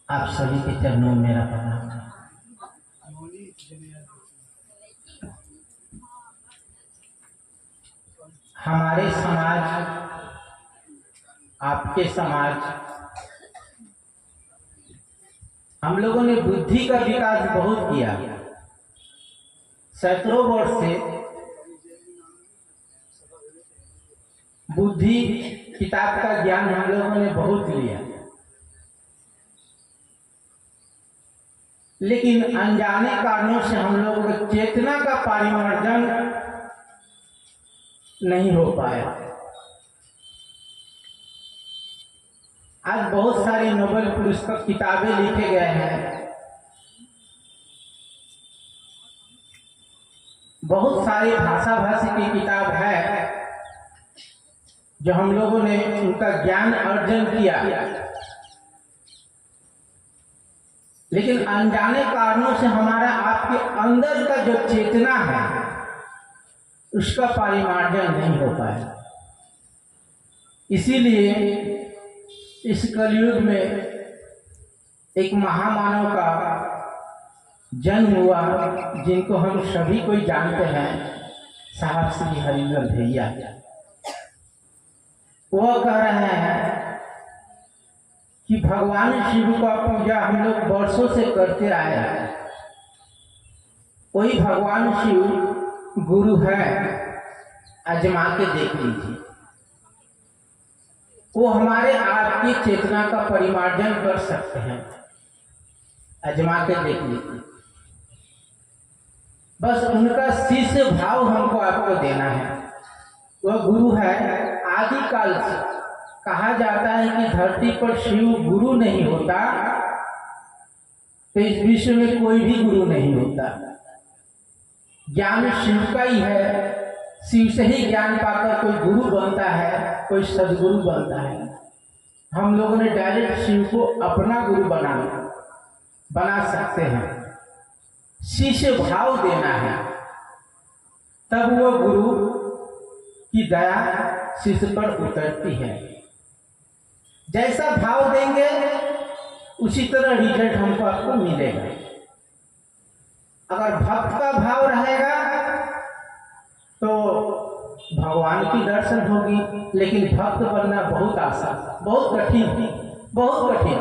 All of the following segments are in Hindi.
आप सभी के चरणों में मेरा प्रणाम है। हमारे समाज, आपके समाज, हम लोगों ने बुद्धि का विकास बहुत किया। सैकड़ों वर्ष से बुद्धि किताब का ज्ञान हम लोगों ने बहुत लिया, लेकिन अनजाने कारणों से हम लोगों को चेतना का परिमार्जन नहीं हो पाया। आज बहुत सारी नोबेल पुरस्कार किताबें लिखे गए हैं, बहुत सारी भाषा भाषी की किताब है जो हम लोगों ने उनका ज्ञान अर्जन किया, लेकिन अनजाने कारणों से हमारा आपके अंदर का जो चेतना है उसका परिमार्जन नहीं हो पाया। इसीलिए इस कलयुग में एक महामानव का जन्म हुआ, जिनको हम सभी कोई जानते हैं, साहब श्री हरिंदर भैया। वह कह रहे हैं कि भगवान शिव का पूजा हम लोग वर्षों से करते आए हैं, वही भगवान शिव गुरु है, आजमा के देख लीजिए। वो हमारे आपकी चेतना का परिमार्जन कर सकते हैं, आजमा के देख लीजिए। बस उनका शिष्य भाव हमको आपको देना है। वह गुरु है, आदिकाल से कहा जाता है कि धरती पर शिव गुरु नहीं होता तो इस विश्व में कोई भी गुरु नहीं होता। ज्ञान शिव का ही है, शिव से ही ज्ञान पाकर कोई गुरु बनता है, कोई सदगुरु बनता है। हम लोगों ने डायरेक्ट शिव को अपना गुरु बना सकते हैं। शिष्य भाव देना है, तब वो गुरु की दया शिष्य पर उतरती है। जैसा भाव देंगे उसी तरह रिजल्ट हमको आपको मिलेगा। अगर भक्त का भाव रहेगा तो भगवान की दर्शन होगी, लेकिन भक्त बनना बहुत आसान, बहुत कठिन, बहुत कठिन।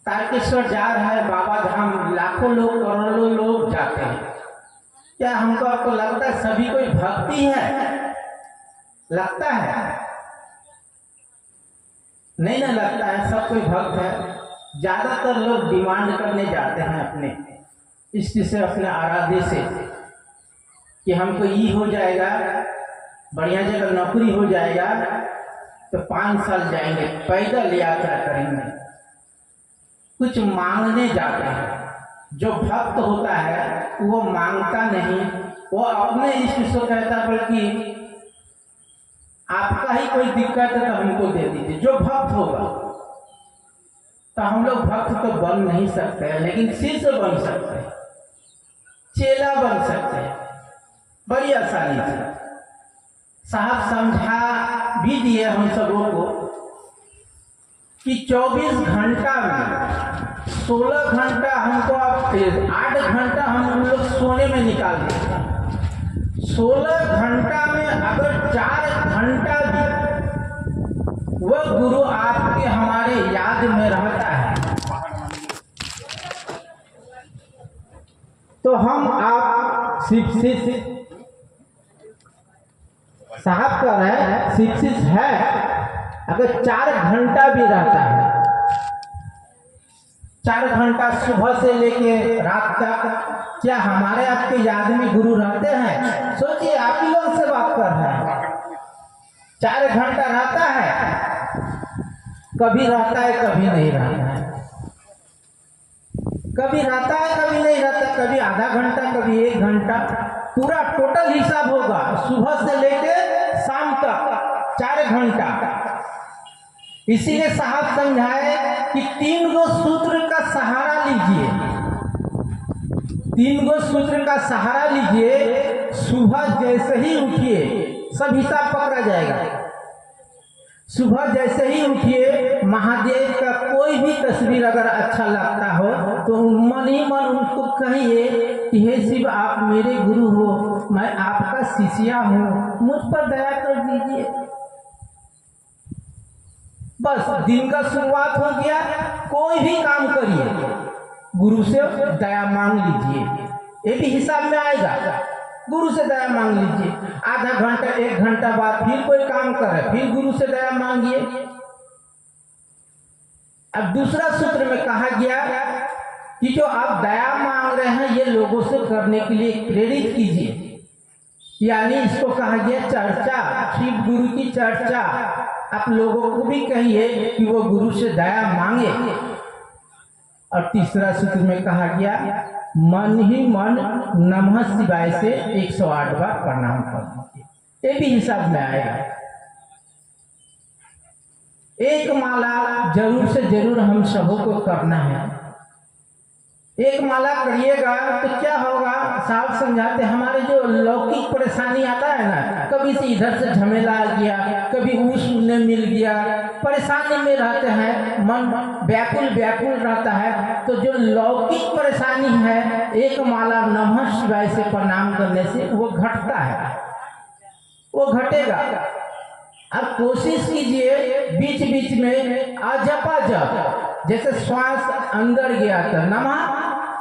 तारकेश्वर जा रहा है बाबा धाम, लाखों लोग, करोड़ों लोग जाते हैं। क्या हमको आपको लगता है सभी कोई भक्ति है? लगता है? नहीं ना लगता है, सब कोई भक्त है। ज्यादातर लोग डिमांड करने जाते हैं अपने इष्ट से, अपने आराध्य से, कि हमको ये हो जाएगा, बढ़िया जगह नौकरी हो जाएगा तो 5 साल जाएंगे, पैदल यात्रा करेंगे, कुछ मांगने जाते हैं। जो भक्त होता है वो मांगता नहीं, वो अपने इष्ट से कहता, बल्कि आपका ही कोई दिक्कत है तो हमको दे दीजिए। जो भक्त होगा, तो हम लोग भक्त तो बन नहीं सकते हैं, लेकिन शिष्य बन सकते हैं, चेला बन सकते हैं, बड़ी आसानी से। साहब समझा भी दिए हम सबों को कि 24 घंटा में 16 घंटा हमको आप 8 घंटा हम लोग सोने में निकाल देते हैं। 16 घंटा में अगर 4 घंटा भी वह गुरु आपके हमारे याद में रहता है तो हम आप शिक्षित, साहब कह रहे हैं शिक्षित है। अगर 4 घंटा भी रहता है, 4 घंटा सुबह से लेके रात तक, क्या हमारे आपके याद में गुरु रहते हैं? सोचिए, आप ही लोग से बात कर रहे हैं। 4 घंटा रहता है, कभी रहता है कभी नहीं रहता है, कभी रहता है कभी नहीं रहता, कभी आधा घंटा कभी 1 घंटा, पूरा टोटल हिसाब होगा सुबह से लेके शाम तक 4 घंटा। इसीलिए साहब समझाए कि 3 गो सूत्र का सहारा लीजिए, 3 गो सूत्र का सहारा लीजिए। सुबह जैसे ही उठिए सब हिसाब पकड़ा जाएगा। सुबह जैसे ही उठिए, महादेव का कोई भी तस्वीर अगर अच्छा लगता हो तो मन ही मन उनको कहिए कि हे शिव, आप मेरे गुरु हो, मैं आपका शिष्या हूँ, मुझ पर दया कर दीजिए। बस दिन का शुरुआत हो गया। कोई भी काम करिए, गुरु से दया मांग लीजिए, ये भी हिसाब में आएगा। गुरु से दया मांग लीजिए। आधा घंटा 1 घंटा बाद फिर कोई काम करे, फिर गुरु से दया मांगिए। अब दूसरा सूत्र में कहा गया कि जो आप दया मांग रहे हैं ये लोगों से करने के लिए प्रेरित कीजिए, यानी इसको कहा गया चर्चा, शिव गुरु की चर्चा। आप लोगों को भी कहिए कि वो गुरु से दया मांगे। और तीसरा सूत्र में कहा गया मन ही मन नमः शिवाय से 108 बार प्रणाम कर दीजिए, ये भी हिसाब में आएगा। एक माला जरूर से जरूर हम सबों को करना है। एक माला करिएगा तो क्या होगा, साहब समझाते, हमारे जो लौकिक परेशानी आता है ना, कभी से इधर से झमेला आ गया, कभी उस ने मिल गया, परेशानी में रहते हैं, मन व्याकुल रहता है। तो जो लौकिक परेशानी है, एक माला नमः शिवाय से प्रणाम करने से वो घटता है, वो घटेगा। अब कोशिश कीजिए बीच बीच में अजपा जप, जैसे श्वास अंदर गया तो नमः,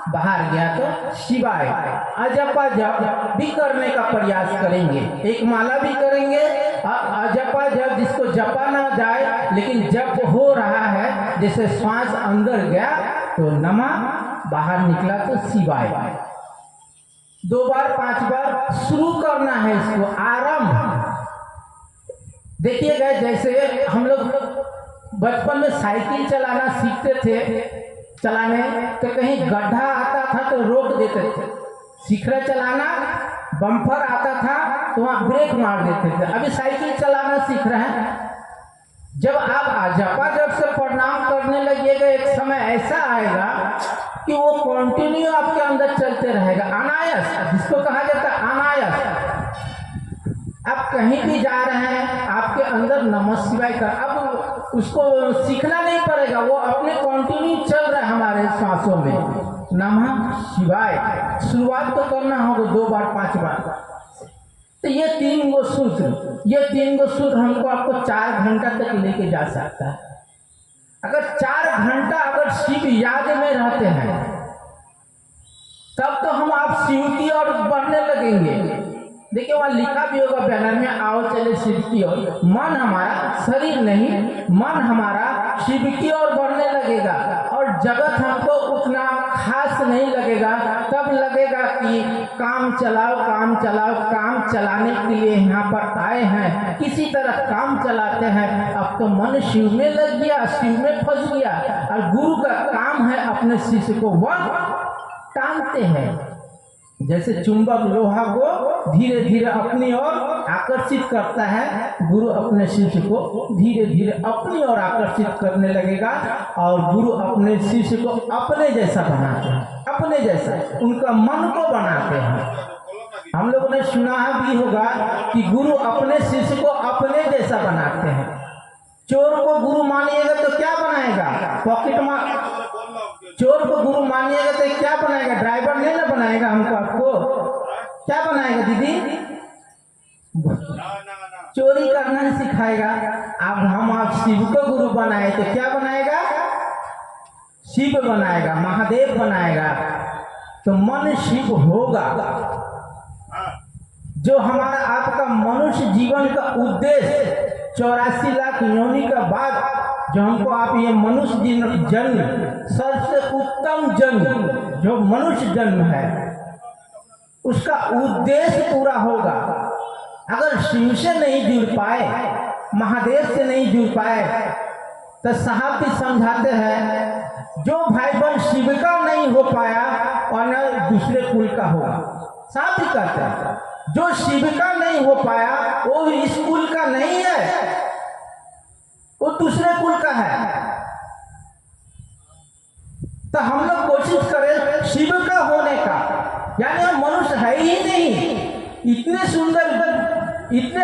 बाहर गया तो शिवाय, अजपा जप भी करने का प्रयास करेंगे। एक माला भी करेंगे, अजपा जप जिसको जपा ना जाए लेकिन जप हो रहा है, जैसे श्वास अंदर गया तो नमः, बाहर निकला तो शिवाय। 2 बार 5 बार शुरू करना है इसको, आरंभ। देखिएगा जैसे हम लोग बचपन में साइकिल चलाना सीखते थे, चलाने तो कहीं गड्ढा आता था तो रोक देते थे, सीख रहे चलाना, बम्पर आता था तो वहाँ ब्रेक मार देते थे। अभी साइकिल चलाना सीख रहे हैं, जब आप अजपा जप से प्रणाम करने लगिएगा, एक समय ऐसा आएगा कि वो कंटिन्यू आपके अंदर चलते रहेगा, अनायास, जिसको कहा जाता है अनायास। आप कहीं भी जा रहे हैं, आपके अंदर नमः शिवाय का, अब उसको सीखना नहीं पड़ेगा, वो अपने कंटिन्यू चल रहा है हमारे सांसों में, नमः शिवाय। शुरुआत तो करना होगा 2 बार 5 बार। तो ये 3 गो सूत्र हमको आपको 4 घंटा तक लेके जा सकता है। अगर 4 घंटा अगर शिव याद में रहते हैं तब तो हम आप शिव की ओर बढ़ने लगेंगे। देखिए वहाँ लिखा भी होगा बैनर में, आओ चले शिव की ओर। मन हमारा, शरीर नहीं, मन हमारा शिव की ओर बढ़ने लगेगा और जगत हमको उतना खास नहीं लगेगा। तब लगेगा कि काम चलाओ, काम चलाने के लिए यहाँ पर आए हैं, किसी तरह काम चलाते हैं। अब तो मन शिव में लग गया, शिव में फंस गया। और गुरु का काम है अपने शिष्य को वह टांगते हैं, जैसे चुंबक लोहा को धीरे धीरे अपनी ओर आकर्षित करता है, गुरु अपने शिष्य को धीरे धीरे अपनी ओर आकर्षित करने लगेगा और गुरु अपने शिष्य को अपने जैसा बनाते हैं, अपने जैसा उनका मन को बनाते हैं। हम लोगों ने सुना भी होगा कि गुरु अपने शिष्य को अपने जैसा बनाते हैं। चोर को गुरु मानिएगा तो क्या बनाएगा, पॉकेट मार। चोर को गुरु मानिएगा तो क्या बनाएगा, ड्राइवर नहीं ना बनाएगा हमको, आपको क्या बनाएगा दीदी, चोरी करना ही सिखाएगा। अब हम आप शिव को गुरु बनाए तो क्या बनाएगा, शिव बनाएगा, महादेव बनाएगा। तो मन शिव होगा। जो हमारा आपका मनुष्य जीवन का उद्देश्य 84 लाख योनि का बाद जो हमको आप ये मनुष्य जन्म, सबसे उत्तम जन्म जो मनुष्य जन्म है, उसका उद्देश्य पूरा होगा। अगर शिव से नहीं जुड़ पाए, महादेव से नहीं जुड़ पाए, तो साहब भी समझाते हैं जो भाई बहन शिव का नहीं हो पाया और न दूसरे कुल का होगा। साहब भी कहते हैं जो शिव का नहीं हो पाया वो इस कुल का नहीं है, वो दूसरे कुल का है। तो हम लोग कोशिश करें शिव का होने का, यानी हम मनुष्य है ही नहीं। इतने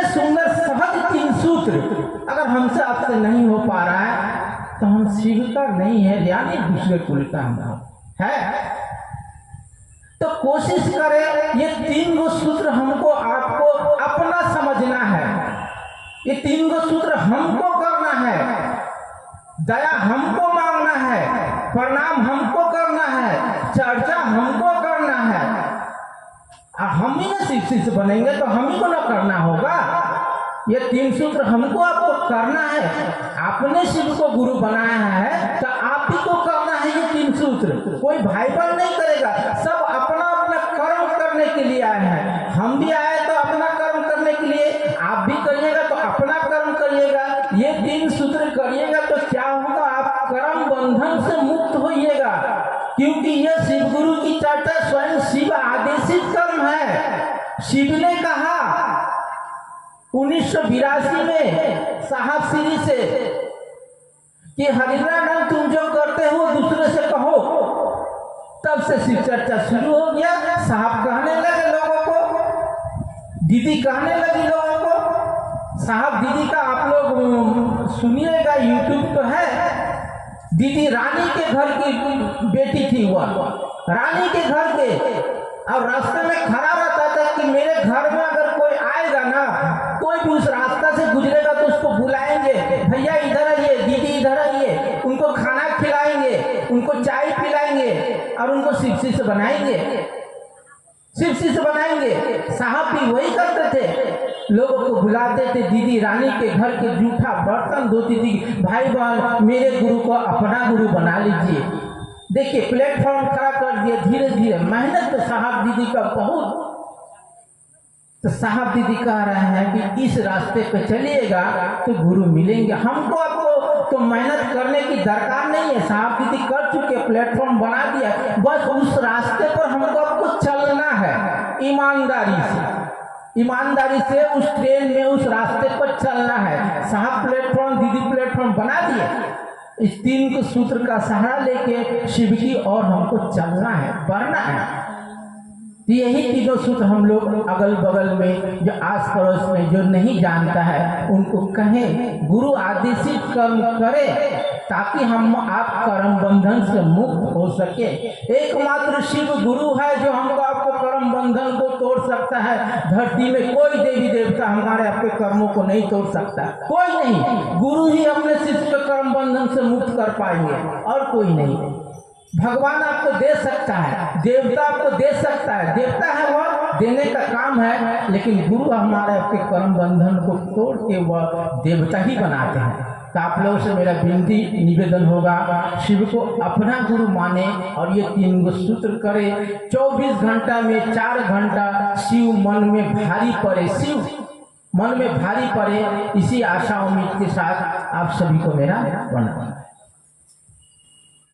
सुंदर सहज 3 सूत्र अगर अगर हमसे आपसे नहीं हो पा रहा है तो हम शिव का नहीं है, यानी दूसरे कुल का हम है। तो कोशिश करें, ये 3 गो सूत्र हमको आपको अपना समझना है। ये 3 गो सूत्र हमको करना है। दया हमको मांगना है, प्रणाम हमको करना है, चर्चा हमको करना है। हम ही ना शिष्य बनेंगे तो हम ही को ना करना होगा। ये 3 सूत्र हमको आपको करना है। आपने शिव को गुरु बनाया है तो आप ही को करना है ये 3 सूत्र। कोई भाई बहन नहीं करेगा, सब अपना अपना कर्म करने के लिए आए हैं। हम भी आए तो अपना कर्म करने के लिए, आप भी करिएगा तो अपना कर्म करिएगा। ये 3 सूत्र करिएगा तो क्या होगा, आप कर्म बंधन से मुक्त होइएगा। क्योंकि यह शिव गुरु की चर्चा स्वयं शिव आदेशित कर्म है। शिव ने कहा 1982 में साहब श्री से कि हरिनाम तुम जो करते हो दूसरे से कहो। तब से शिव चर्चा शुरू हो गया। साहब कहने लगे लोगों को, दीदी कहने लगी लोगों को। साहब दीदी का आप लोग सुनिएगा, यूट्यूब तो है। दीदी रानी के घर की बेटी थी, वह रानी के घर के, और रास्ते में खड़ा रहता था कि मेरे घर में अगर कोई आएगा ना, कोई भी उस रास्ता से गुजरेगा तो उसको बुलाएंगे, भैया इधर आइए, दीदी इधर आइए, उनको खाना खिलाएंगे, उनको चाय पिलाएंगे और उनको शिष्य बनाएंगे, शिष्य बनाएंगे। साहब भी वही करते थे, लोगों को बुलाते थे। दीदी रानी के घर के जूठा बर्तन धोती थी। भाई बहन मेरे गुरु को अपना गुरु बना लीजिए। देखिए प्लेटफॉर्म खड़ा कर दिया, धीरे धीरे मेहनत तो साहब दीदी का बहुत। तो साहब दीदी कह रहे हैं कि इस रास्ते पे चलिएगा तो गुरु मिलेंगे। हमको आपको तो मेहनत करने की दरकार नहीं है, साहब दीदी कर चुके, प्लेटफॉर्म बना दिया। बस उस रास्ते पर हमको आपको चलना है ईमानदारी से, ईमानदारी से उस ट्रेन में उस रास्ते पर चलना है। साहब प्लेटफॉर्म, दीदी प्लेटफॉर्म बना दिए। इस 3 को सूत्र का सहारा लेके शिव की और हमको चलना है, बढ़ना है। यही 3 सूत्र हम लोग अगल बगल में, जो आस पड़ोस में जो नहीं जानता है उनको कहें, गुरु आदेशित कर्म करे ताकि हम आप कर्म बंधन से मुक्त हो सके। एकमात्र शिव गुरु है जो हमको आपको कर्म बंधन को तोड़ सकता है। धरती में कोई देवी देवता हमारे आपके कर्मों को नहीं तोड़ सकता, कोई नहीं। गुरु ही अपने शिष्य के कर्म बंधन से मुक्त कर पाएंगे और कोई नहीं। भगवान आपको दे सकता है, देवता आपको दे सकता है, देवता है वह, देने का काम है। लेकिन गुरु हमारे आपके कर्म बंधन को तोड़ के वह देवता ही बनाते हैं। तो आप लोगों से मेरा विनती निवेदन होगा, शिव को अपना गुरु माने और ये 3 गो सूत्र करे। 24 घंटा में 4 घंटा शिव मन में भारी पड़े, शिव मन में भारी पड़े। इसी आशा उम्मीद के साथ आप सभी को मेरा प्रणाम।